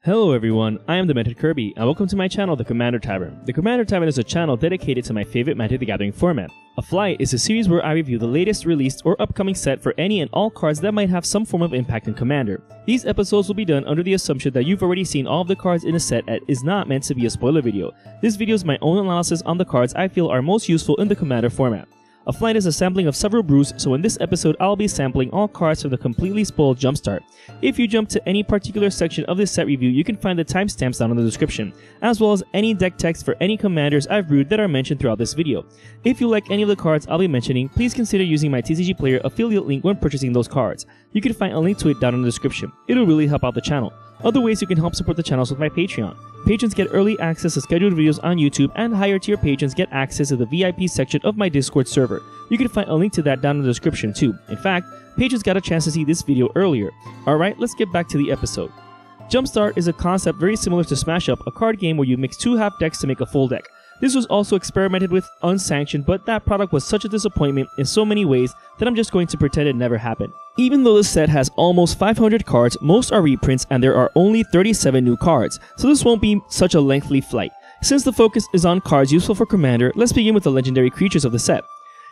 Hello everyone, I am Demented Kirby, and welcome to my channel, the Commander Tavern. The Commander Tavern is a channel dedicated to my favorite Magic the Gathering format. A Fly is a series where I review the latest released or upcoming set for any and all cards that might have some form of impact in Commander. These episodes will be done under the assumption that you've already seen all of the cards in a set and is not meant to be a spoiler video. This video is my own analysis on the cards I feel are most useful in the Commander format. A Flight is a sampling of several brews, so in this episode I'll be sampling all cards from the completely spoiled Jumpstart. If you jump to any particular section of this set review, you can find the timestamps down in the description, as well as any deck text for any commanders I've brewed that are mentioned throughout this video. If you like any of the cards I'll be mentioning, please consider using my TCG Player affiliate link when purchasing those cards. You can find a link to it down in the description. It'll really help out the channel. Other ways you can help support the channel is with my Patreon. Patrons get early access to scheduled videos on YouTube, and higher tier patrons get access to the VIP section of my Discord server. You can find a link to that down in the description too. In fact, patrons got a chance to see this video earlier. Alright, let's get back to the episode. Jumpstart is a concept very similar to Smash Up, a card game where you mix two half decks to make a full deck. This was also experimented with unsanctioned, but that product was such a disappointment in so many ways that I'm just going to pretend it never happened. Even though the set has almost 500 cards, most are reprints and there are only 37 new cards, so this won't be such a lengthy flight. Since the focus is on cards useful for Commander, let's begin with the legendary creatures of the set.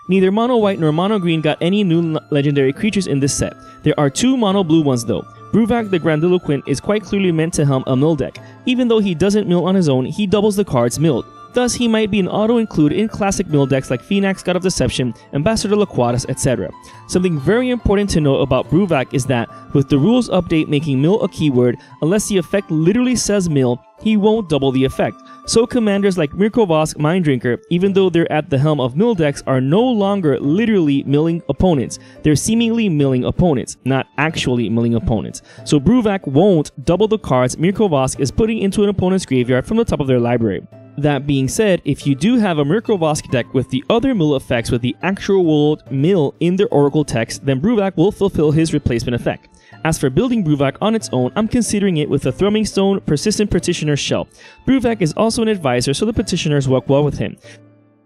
Neither Mono White nor Mono Green got any new legendary creatures in this set. There are two Mono Blue ones though. Bruvak the Grandiloquent is quite clearly meant to helm a mill deck. Even though he doesn't mill on his own, he doubles the cards milled. Thus, he might be an auto-include in classic mill decks like Phoenix, God of Deception, Ambassador Laquatus, etc. Something very important to note about Bruvak is that, with the rules update making mill a keyword, unless the effect literally says mill, he won't double the effect. So commanders like Mirko Vosk Minddrinker, even though they're at the helm of mill decks, are no longer literally milling opponents. They're seemingly milling opponents, not actually milling opponents. So Bruvak won't double the cards Mirko Vosk is putting into an opponent's graveyard from the top of their library. That being said, if you do have a Mirko Vosk deck with the other mill effects with the actual mill in their Oracle text, then Bruvak will fulfill his replacement effect. As for building Bruvak on its own, I'm considering it with a Thrumming Stone Persistent Petitioner shell. Bruvak is also an advisor, so the petitioners work well with him.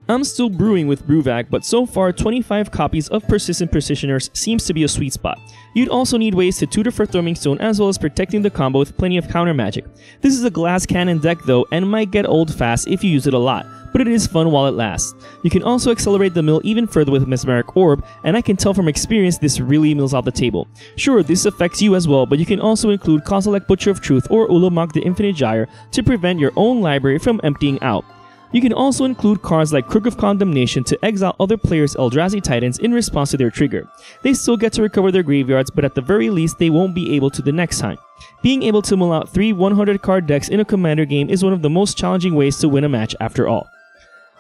I'm still brewing with Bruvak, but so far 25 copies of Persistent Petitioners seems to be a sweet spot. You'd also need ways to tutor for Thrumming Stone as well as protecting the combo with plenty of counter magic. This is a glass cannon deck though, and might get old fast if you use it a lot, but it is fun while it lasts. You can also accelerate the mill even further with Mesmeric Orb, and I can tell from experience this really mills out the table. Sure, this affects you as well, but you can also include Kozilek Butcher of Truth or Ulamog the Infinite Gyre to prevent your own library from emptying out. You can also include cards like Crook of Condemnation to exile other players' Eldrazi Titans in response to their trigger. They still get to recover their graveyards, but at the very least they won't be able to the next time. Being able to mill out 3 100-card decks in a Commander game is one of the most challenging ways to win a match after all.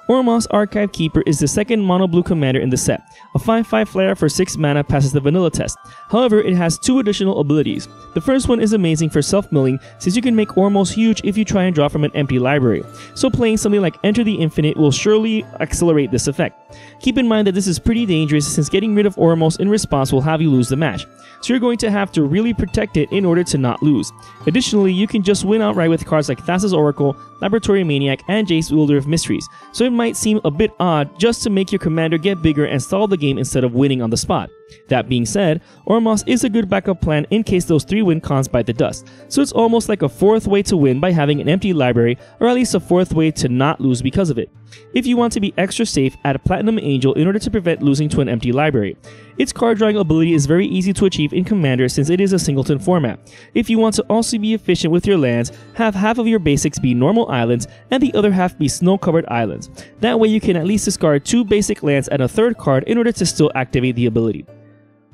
Ormos Archive Keeper is the second mono blue commander in the set. A 5/5 flyer for 6 mana passes the vanilla test. However, it has 2 additional abilities. The first one is amazing for self-milling, since you can make Ormos huge if you try and draw from an empty library. So playing something like Enter the Infinite will surely accelerate this effect. Keep in mind that this is pretty dangerous, since getting rid of Ormos in response will have you lose the match. So you're going to have to really protect it in order to not lose. Additionally, you can just win outright with cards like Thassa's Oracle, Laboratory Maniac, and Jace Wielder of Mysteries. So it might seem a bit odd just to make your commander get bigger and stall the game instead of winning on the spot. That being said, Ormos is a good backup plan in case those 3 win cons bite the dust, so it's almost like a 4th way to win by having an empty library, or at least a 4th way to not lose because of it. If you want to be extra safe, add a Platinum Angel in order to prevent losing to an empty library. Its card drawing ability is very easy to achieve in Commander since it is a singleton format. If you want to also be efficient with your lands, have half of your basics be normal islands and the other half be snow-covered islands. That way you can at least discard 2 basic lands and a 3rd card in order to still activate the ability.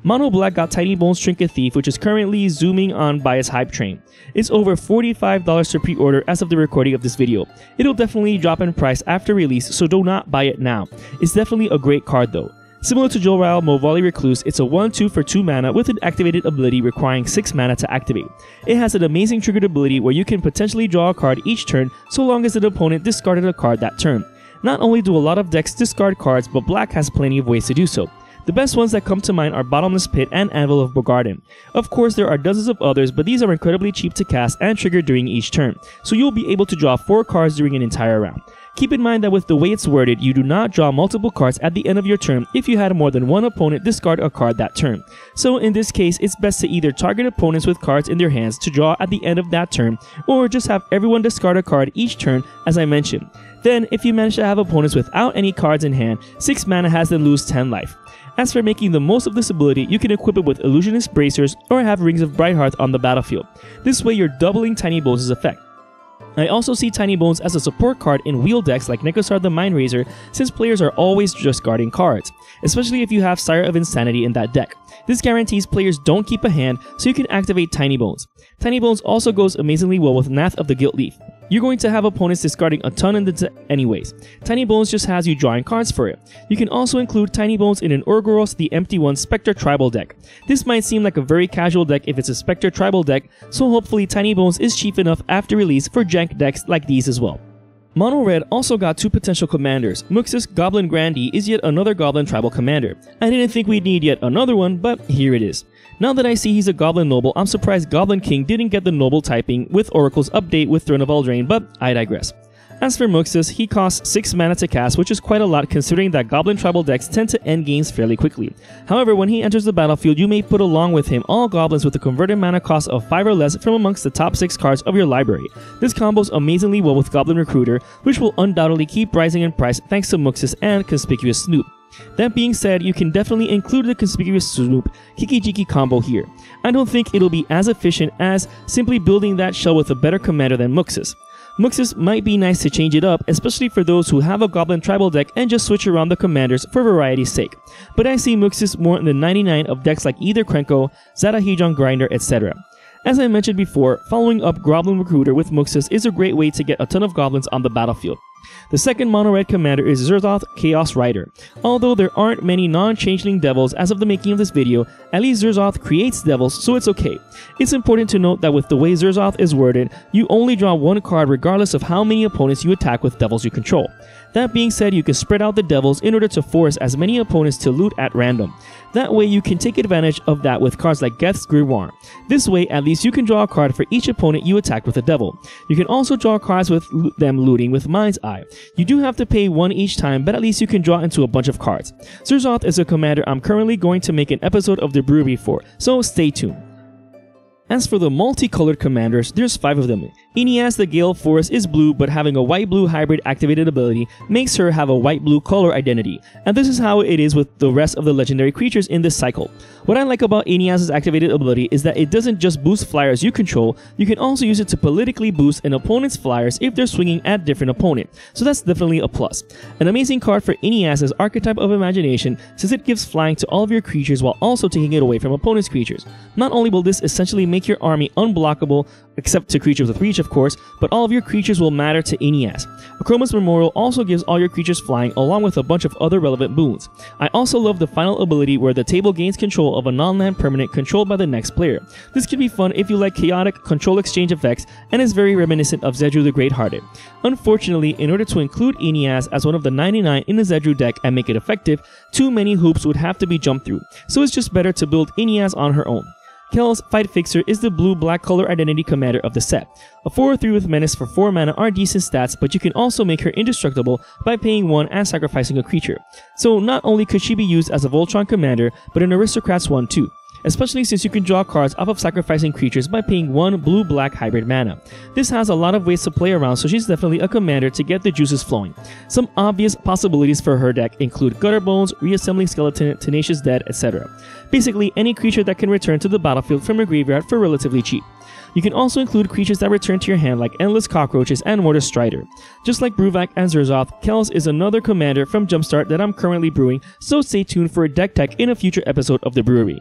Mono Black got Tiny Bones Trinket Thief, which is currently zooming on by its hype train. It's over $45 for pre-order as of the recording of this video. It'll definitely drop in price after release, so do not buy it now. It's definitely a great card though. Similar to Jolrael Movali Recluse, it's a 1/2 for 2 mana with an activated ability requiring 6 mana to activate. It has an amazing triggered ability where you can potentially draw a card each turn so long as the opponent discarded a card that turn. Not only do a lot of decks discard cards, but Black has plenty of ways to do so. The best ones that come to mind are Bottomless Pit and Anvil of Bogarden. Of course, there are dozens of others, but these are incredibly cheap to cast and trigger during each turn, so you'll be able to draw 4 cards during an entire round. Keep in mind that with the way it's worded, you do not draw multiple cards at the end of your turn if you had more than one opponent discard a card that turn. So in this case, it's best to either target opponents with cards in their hands to draw at the end of that turn, or just have everyone discard a card each turn as I mentioned. Then, if you manage to have opponents without any cards in hand, 6 mana has them lose 10 life. As for making the most of this ability, you can equip it with Illusionist Bracers or have Rings of Brighthearth on the battlefield. This way you're doubling Tiny Bones' effect. I also see Tiny Bones as a support card in wheel decks like Nekosar the Mindrazor, since players are always just guarding cards, especially if you have Sire of Insanity in that deck. This guarantees players don't keep a hand, so you can activate Tiny Bones. Tiny Bones also goes amazingly well with Nath of the Gilt Leaf. You're going to have opponents discarding a ton in the deck anyways. Tiny Bones just has you drawing cards for it. You can also include Tiny Bones in an Urgoros the Empty One Spectre Tribal deck. This might seem like a very casual deck if it's a Spectre Tribal deck, so hopefully Tiny Bones is cheap enough after release for jank decks like these as well. Mono Red also got 2 potential commanders. Muxus Goblin Grandee is yet another Goblin Tribal commander. I didn't think we'd need yet another one, but here it is. Now that I see he's a Goblin Noble, I'm surprised Goblin King didn't get the Noble typing with Oracle's update with Throne of Eldraine, but I digress. As for Muxus, he costs 6 mana to cast, which is quite a lot considering that Goblin Tribal decks tend to end games fairly quickly. However, when he enters the battlefield, you may put along with him all goblins with a converted mana cost of 5 or less from amongst the top 6 cards of your library. This combos amazingly well with Goblin Recruiter, which will undoubtedly keep rising in price thanks to Muxus and Conspicuous Snoop. That being said, you can definitely include the Conspicuous Snoop Kiki-Jiki combo here. I don't think it'll be as efficient as simply building that shell with a better commander than Muxus. Muxus might be nice to change it up, especially for those who have a Goblin Tribal deck and just switch around the commanders for variety's sake. But I see Muxus more in the 99 of decks like either Krenko, Zadahedron Grinder, etc. As I mentioned before, following up Goblin Recruiter with Muxus is a great way to get a ton of goblins on the battlefield. The second mono-red commander is Zerzoth Chaos Rider. Although there aren't many non-changeling devils as of the making of this video, at least Zerzoth creates devils, so it's okay. It's important to note that with the way Zerzoth is worded, you only draw one card regardless of how many opponents you attack with devils you control. That being said, you can spread out the devils in order to force as many opponents to loot at random. That way you can take advantage of that with cards like Geth's Grimoire. This way at least you can draw a card for each opponent you attack with a devil. You can also draw cards with them looting with Mind's Eye. You do have to pay 1 each time, but at least you can draw into a bunch of cards. Zerzoth is a commander I'm currently going to make an episode of the brewery for, so stay tuned. As for the multicolored commanders, there's 5 of them. Aeneas the Gale Forest is blue, but having a white-blue hybrid activated ability makes her have a white-blue color identity, and this is how it is with the rest of the legendary creatures in this cycle. What I like about Aeneas' activated ability is that it doesn't just boost flyers you control, you can also use it to politically boost an opponent's flyers if they're swinging at different opponent, so that's definitely a plus. An amazing card for Aeneas' Archetype of Imagination, since it gives flying to all of your creatures while also taking it away from opponent's creatures. Not only will this essentially make your army unblockable, except to creatures with reach of course, but all of your creatures will matter to Aeneas. Akroma's Memorial also gives all your creatures flying along with a bunch of other relevant boons. I also love the final ability where the table gains control of a non-land permanent controlled by the next player. This can be fun if you like chaotic control exchange effects and is very reminiscent of Zedru the Great-Hearted. Unfortunately, in order to include Aeneas as one of the 99 in the Zedru deck and make it effective, too many hoops would have to be jumped through, so it's just better to build Aeneas on her own. Kel's Fight Fixer is the blue-black color identity commander of the set. A 4/3 with Menace for 4 mana are decent stats, but you can also make her indestructible by paying 1 and sacrificing a creature. So not only could she be used as a Voltron commander, but an Aristocrat's one too, especially since you can draw cards off of sacrificing creatures by paying 1 blue-black hybrid mana. This has a lot of ways to play around, so she's definitely a commander to get the juices flowing. Some obvious possibilities for her deck include Gutterbones, Reassembling Skeleton, Tenacious Dead, etc. Basically, any creature that can return to the battlefield from a graveyard for relatively cheap. You can also include creatures that return to your hand like Endless Cockroaches and Mortis Strider. Just like Bruvak and Zerzoth, Kells is another commander from Jumpstart that I'm currently brewing, so stay tuned for a deck tech in a future episode of the brewery.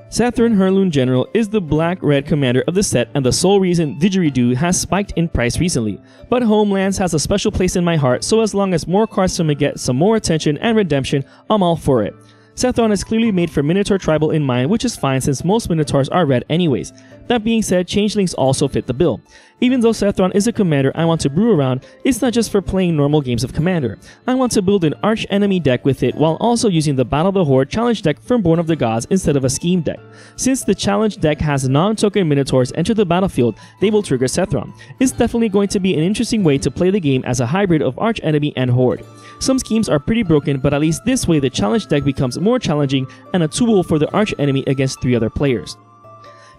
Sathrin Herloon General is the black-red commander of the set and the sole reason Didgeridoo has spiked in price recently. But Homelands has a special place in my heart, so as long as more cards from it get some more attention and redemption, I'm all for it. Cethron is clearly made for Minotaur Tribal in mind, which is fine since most Minotaurs are red anyways. That being said, Changelings also fit the bill. Even though Cethron is a commander I want to brew around, it's not just for playing normal games of Commander. I want to build an arch enemy deck with it while also using the Battle of the Horde challenge deck from Born of the Gods instead of a scheme deck. Since the challenge deck has non-token Minotaurs enter the battlefield, they will trigger Cethron. It's definitely going to be an interesting way to play the game as a hybrid of arch enemy and Horde. Some schemes are pretty broken, but at least this way the challenge deck becomes more challenging and a tool for the arch enemy against 3 other players.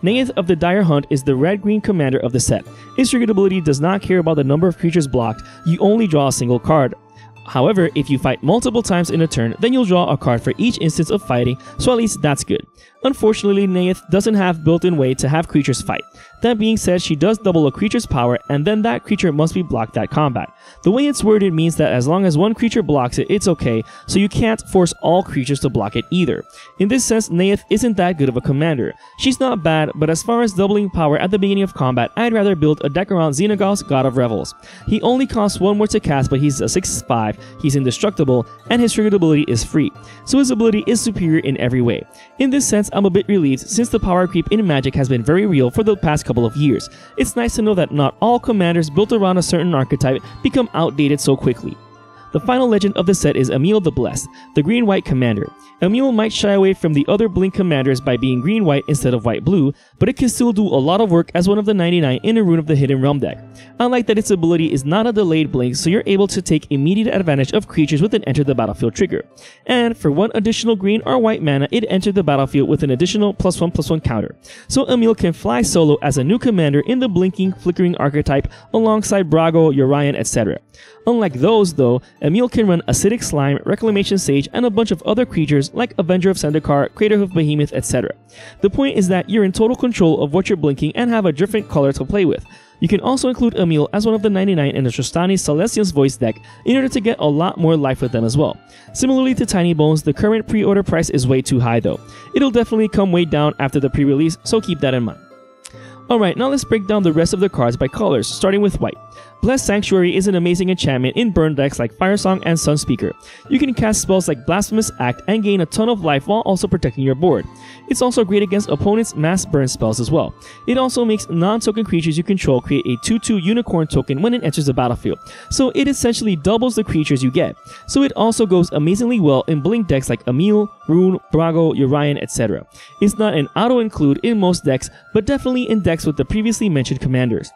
Nayeth of the Dire Hunt is the red-green commander of the set. Its triggered ability does not care about the number of creatures blocked, you only draw a single card. However, if you fight multiple times in a turn, then you'll draw a card for each instance of fighting, so at least that's good. Unfortunately, Nayeth doesn't have built-in way to have creatures fight. That being said, she does double a creature's power, and then that creature must be blocked at combat. The way it's worded means that as long as one creature blocks it, it's okay, so you can't force all creatures to block it either. In this sense, Nayeth isn't that good of a commander. She's not bad, but as far as doubling power at the beginning of combat, I'd rather build a deck around Xenagos, God of Revels. He only costs 1 more to cast, but he's a 6/5, he's indestructible, and his triggered ability is free, so his ability is superior in every way. In this sense, I'm a bit relieved since the power creep in Magic has been very real for the past couple of years. It's nice to know that not all commanders built around a certain archetype become outdated so quickly. The final legend of the set is Emil the Blessed, the green-white commander. Emil might shy away from the other Blink commanders by being green-white instead of white-blue, but it can still do a lot of work as one of the 99 in a Rune of the Hidden Realm deck. I like that its ability is not a delayed blink, so you're able to take immediate advantage of creatures with an enter the battlefield trigger. And for 1 additional green or white mana, it entered the battlefield with an additional +1/+1 counter. So Emil can fly solo as a new commander in the blinking, flickering archetype alongside Brago, Urian, etc. Unlike those though, Emil can run Acidic Slime, Reclamation Sage, and a bunch of other creatures like Avenger of Zendikar, Craterhoof Behemoth, etc. The point is that you're in total control of what you're blinking and have a different color to play with. You can also include Emil as one of the 99 in the Trostani Celestial's Voice deck in order to get a lot more life with them as well. Similarly to Tiny Bones, the current pre-order price is way too high though. It'll definitely come way down after the pre-release, so keep that in mind. Alright, now let's break down the rest of the cards by colors, starting with white. Blessed Sanctuary is an amazing enchantment in burn decks like Firesong and Sunspeaker. You can cast spells like Blasphemous Act and gain a ton of life while also protecting your board. It's also great against opponents' mass burn spells as well. It also makes non-token creatures you control create a 2/2 unicorn token when it enters the battlefield, so it essentially doubles the creatures you get. So it also goes amazingly well in blink decks like Emil, Rune, Brago, Urian, etc. It's not an auto-include in most decks, but definitely in decks with the previously mentioned commanders.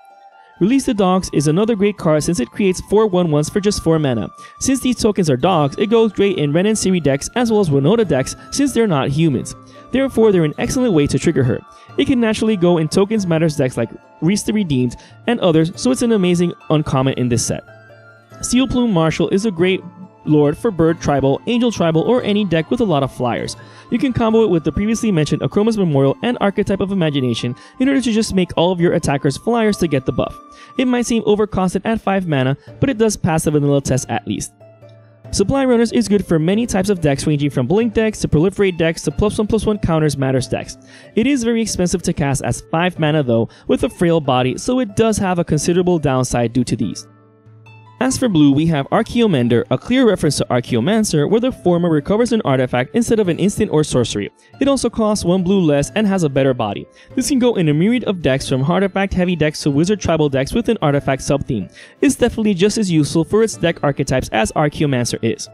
Release the Dogs is another great card since it creates 4 1/1s for just 4 mana. Since these tokens are dogs, it goes great in Ren and Siri decks as well as Winota decks since they're not humans. Therefore, they're an excellent way to trigger her. It can naturally go in Tokens Matters decks like Reese the Redeemed and others, so it's an amazing uncommon in this set. Steel Plume Marshal is a great lord for Bird Tribal, Angel Tribal, or any deck with a lot of flyers. You can combo it with the previously mentioned Akroma's Memorial and Archetype of Imagination in order to just make all of your attackers flyers to get the buff. It might seem overcosted at 5 mana, but it does pass the vanilla test at least. Supply Runners is good for many types of decks ranging from blink decks to proliferate decks to +1/+1 counters matters decks. It is very expensive to cast as 5 mana though, with a frail body, so it does have a considerable downside due to these. As for blue, we have Archaeomender, a clear reference to Archaeomancer, where the former recovers an artifact instead of an instant or sorcery. It also costs 1 blue less and has a better body. This can go in a myriad of decks from artifact heavy decks to wizard tribal decks with an artifact sub-theme. It's definitely just as useful for its deck archetypes as Archaeomancer is.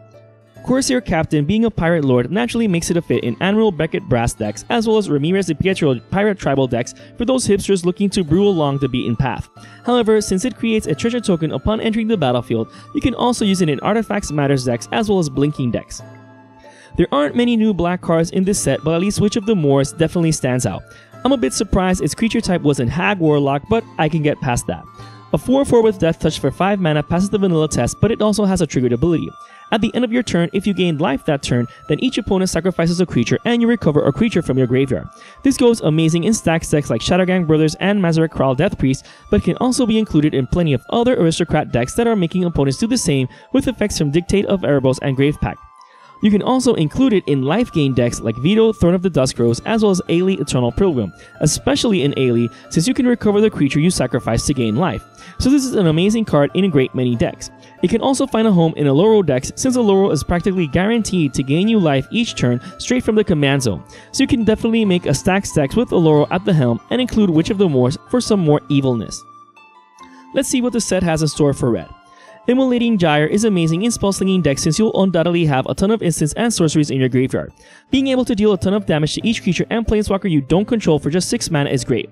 Corsair Captain, being a pirate lord, naturally makes it a fit in Admiral Beckett brass decks, as well as Ramirez de Pietro pirate tribal decks for those hipsters looking to brew along the beaten path. However, since it creates a treasure token upon entering the battlefield, you can also use it in Artifacts Matters decks as well as blinking decks. There aren't many new black cards in this set, but at least Witch of the Moors definitely stands out. I'm a bit surprised its creature type wasn't Hag Warlock, but I can get past that. A 4/4 with Death Touch for 5 mana passes the vanilla test, but it also has a triggered ability. At the end of your turn, if you gain life that turn, then each opponent sacrifices a creature and you recover a creature from your graveyard. This goes amazing in stacks decks like Shadowgang Brothers and Mazarek Kral Death Priest, but can also be included in plenty of other aristocrat decks that are making opponents do the same with effects from Dictate of Erebos and Grave Pact. You can also include it in life gain decks like Vito, Throne of the Duskrose, as well as Ailey Eternal Pilgrim, especially in Ailey since you can recover the creature you sacrifice to gain life. So this is an amazing card in a great many decks. It can also find a home in a Laurel decks, since a Laurel is practically guaranteed to gain you life each turn straight from the command zone, so you can definitely make a stack stacks with a Laurel at the helm and include Witch of the Moors for some more evilness. Let's see what the set has in store for red. Immolating Gyre is amazing in spell-slinging decks since you'll undoubtedly have a ton of instants and sorceries in your graveyard. Being able to deal a ton of damage to each creature and planeswalker you don't control for just 6 mana is great.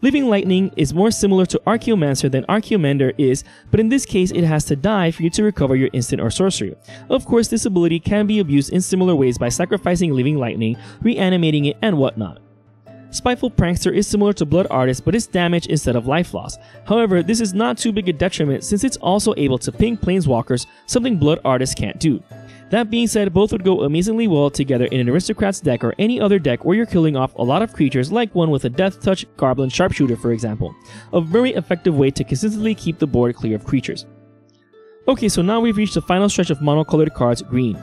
Living Lightning is more similar to Archaeomancer than Archaeomander is, but in this case it has to die for you to recover your instant or sorcery. Of course, this ability can be abused in similar ways by sacrificing Living Lightning, reanimating it, and whatnot. Spiteful Prankster is similar to Blood Artist, but it's damage instead of life loss. However, this is not too big a detriment since it's also able to ping planeswalkers, something Blood Artist can't do. That being said, both would go amazingly well together in an Aristocrats deck or any other deck where you're killing off a lot of creatures, like one with a Death Touch Goblin Sharpshooter for example. A very effective way to consistently keep the board clear of creatures. Okay, so now we've reached the final stretch of monocolored cards, green.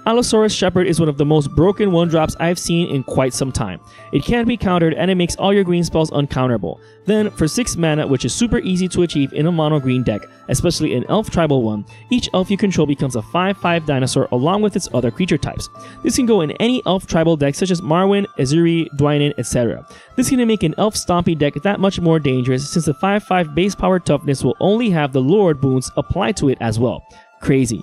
Allosaurus Shepherd is one of the most broken 1-drops I've seen in quite some time. It can't be countered and it makes all your green spells uncounterable. Then, for 6 mana, which is super easy to achieve in a mono green deck, especially an elf tribal one, each elf you control becomes a 5/5 dinosaur along with its other creature types. This can go in any elf tribal deck such as Marwyn, Azuri, Dwynen, etc. This can make an elf stompy deck that much more dangerous since the 5/5 base power toughness will only have the Lord boons applied to it as well. Crazy.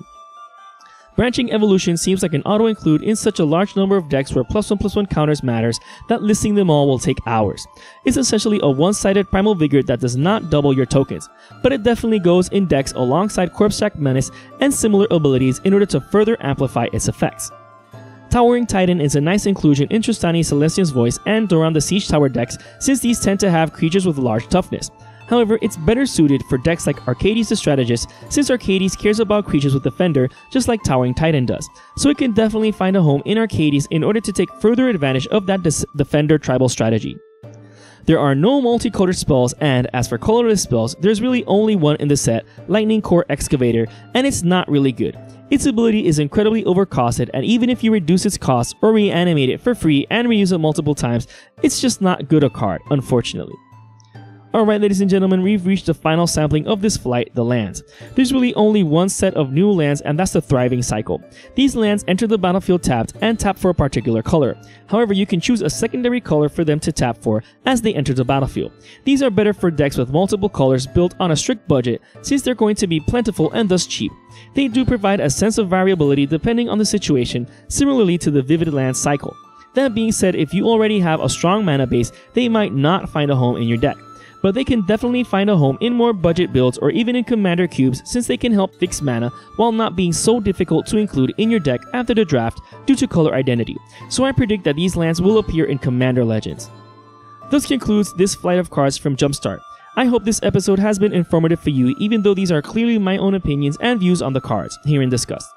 Branching Evolution seems like an auto-include in such a large number of decks where +1/+1 counters matters that listing them all will take hours. It's essentially a one-sided Primal Vigor that does not double your tokens, but it definitely goes in decks alongside Corpse-Jack Menace and similar abilities in order to further amplify its effects. Towering Titan is a nice inclusion in Tristani Celestia's Voice and Doran the Siege Tower decks since these tend to have creatures with large toughness. However, it's better suited for decks like Arcades the Strategist since Arcades cares about creatures with Defender just like Towering Titan does, so it can definitely find a home in Arcades in order to take further advantage of that Defender tribal strategy. There are no multicolored spells, and as for colorless spells, there's really only one in the set, Lightning Core Excavator, and it's not really good. Its ability is incredibly overcosted, and even if you reduce its cost or reanimate it for free and reuse it multiple times, it's just not good a card, unfortunately. Alright ladies and gentlemen, we've reached the final sampling of this flight, the lands. There's really only one set of new lands, and that's the Thriving Cycle. These lands enter the battlefield tapped and tap for a particular color. However, you can choose a secondary color for them to tap for as they enter the battlefield. These are better for decks with multiple colors built on a strict budget since they're going to be plentiful and thus cheap. They do provide a sense of variability depending on the situation, similarly to the Vivid Land cycle. That being said, if you already have a strong mana base, they might not find a home in your deck. But they can definitely find a home in more budget builds or even in Commander cubes since they can help fix mana while not being so difficult to include in your deck after the draft due to color identity. So I predict that these lands will appear in Commander Legends. This concludes this flight of cards from Jumpstart. I hope this episode has been informative for you, even though these are clearly my own opinions and views on the cards herein discussed.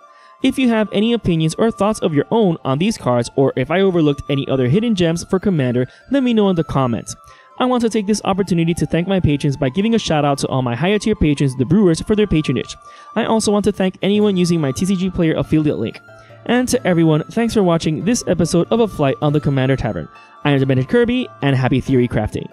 If you have any opinions or thoughts of your own on these cards, or if I overlooked any other hidden gems for Commander, let me know in the comments. I want to take this opportunity to thank my patrons by giving a shout out to all my higher tier patrons, the Brewers, for their patronage. I also want to thank anyone using my TCG Player affiliate link. And to everyone, thanks for watching this episode of A Flight on the Commander Tavern. I am Demented Kirby, and happy theory crafting.